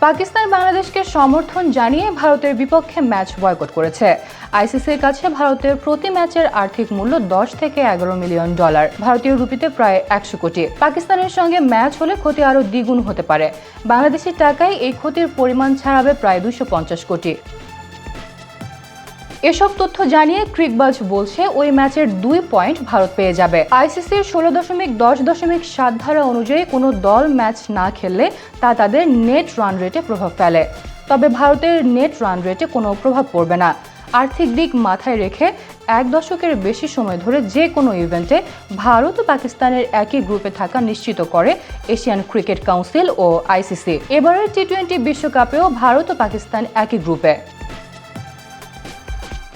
পাকিস্তান বাংলাদেশকে সমর্থন জানিয়ে ভারতের বিপক্ষে ম্যাচ বয়কট করেছে। আইসিসির কাছে ভারতের প্রতি ম্যাচের আর্থিক মূল্য 10 থেকে 11 মিলিয়ন ডলার, ভারতীয় রুপিতে প্রায় 100 কোটি। পাকিস্তানের সঙ্গে ম্যাচ হলে ক্ষতি আরও দ্বিগুণ হতে পারে। বাংলাদেশি টাকায় এই ক্ষতির পরিমাণ ছাড়াবে প্রায় 250 কোটি। এসব তথ্য জানিয়ে ক্রিকবাজ বলছে ওই ম্যাচের 2 পয়েন্ট ভারত পেয়ে যাবে। আইসিসির 16.10.7 ধারা অনুযায়ী কোনো দল ম্যাচ না খেললে তা তাদের নেট রান রেটে প্রভাব ফেলে, তবে ভারতের নেট রান রেটে কোনো প্রভাব পড়বে না। আর্থিক দিক মাথায় রেখে 1 দশকের বেশি সময় ধরে যে কোনো ইভেন্টে ভারত ও পাকিস্তানের একই গ্রুপে থাকা নিশ্চিত করে এশিয়ান ক্রিকেট কাউন্সিল ও আইসিসি। এবারের টি-20 বিশ্বকাপেও ভারত ও পাকিস্তান একই গ্রুপে।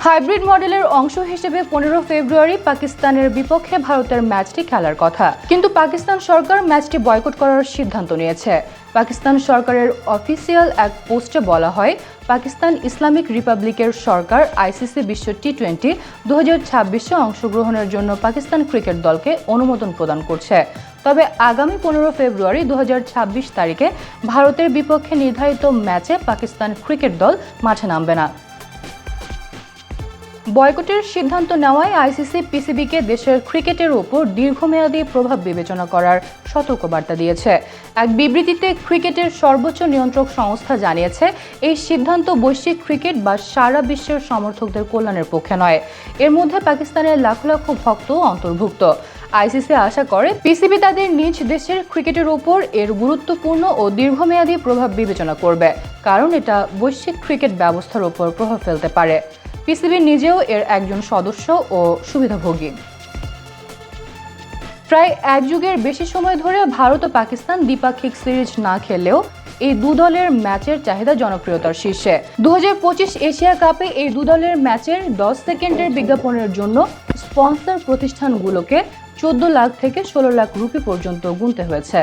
হাইব্রিড মডেলের অংশ হিসেবে 15 ফেব্রুয়ারি পাকিস্তানের বিপক্ষে ভারতের ম্যাচটি খেলার কথা, কিন্তু পাকিস্তান সরকার ম্যাচটি বয়কট করার সিদ্ধান্ত নিয়েছে। পাকিস্তান সরকারের অফিসিয়াল এক পোস্টে বলা হয়, পাকিস্তান ইসলামিক রিপাবলিকের সরকার আইসিসি বিশ্ব টি-20 2026-এ অংশগ্রহণের জন্য পাকিস্তান ক্রিকেট দলকে অনুমোদন প্রদান করছে। তবে আগামী 15 ফেব্রুয়ারি 2026 তারিখে ভারতের বিপক্ষে নির্ধারিত ম্যাচে পাকিস্তান ক্রিকেট দল মাঠে নামবে না। বয়কটের সিদ্ধান্ত নেওয়ায় আইসিসি পিসিবিকে দেশের ক্রিকেটের ওপর দীর্ঘমেয়াদী প্রভাব বিবেচনা করার সতর্কবার্তা দিয়েছে। এক বিবৃতিতে ক্রিকেটের সর্বোচ্চ নিয়ন্ত্রক সংস্থা জানিয়েছে, এই সিদ্ধান্ত বৈশ্বিক ক্রিকেট বা সারা বিশ্বের সমর্থকদের কল্যাণের পক্ষে নয়। এর মধ্যে পাকিস্তানের লাখ লাখ ভক্তও অন্তর্ভুক্ত। আইসিসি আশা করে পিসিবি তাদের নিজ দেশের ক্রিকেটের ওপর এর গুরুত্বপূর্ণ ও দীর্ঘমেয়াদী প্রভাব বিবেচনা করবে, কারণ এটা বৈশ্বিক ক্রিকেট ব্যবস্থার ওপর প্রভাব ফেলতে পারে। পিসিবি নিজেও এর একজন সদস্য ও সুবিধাভোগী। প্রায় 1 যুগের বেশি সময় ধরে ভারত ও পাকিস্তান দ্বিপাক্ষিক সিরিজ না খেললেও এই দু দলের ম্যাচের চাহিদা জনপ্রিয়তার শীর্ষে। 2025 এশিয়া কাপে এই দু দলের ম্যাচের 10 সেকেন্ডের বিজ্ঞাপনের জন্য স্পন্সর প্রতিষ্ঠানগুলোকে 14 লাখ থেকে 16 লাখ রুপি পর্যন্ত গুনতে হয়েছে।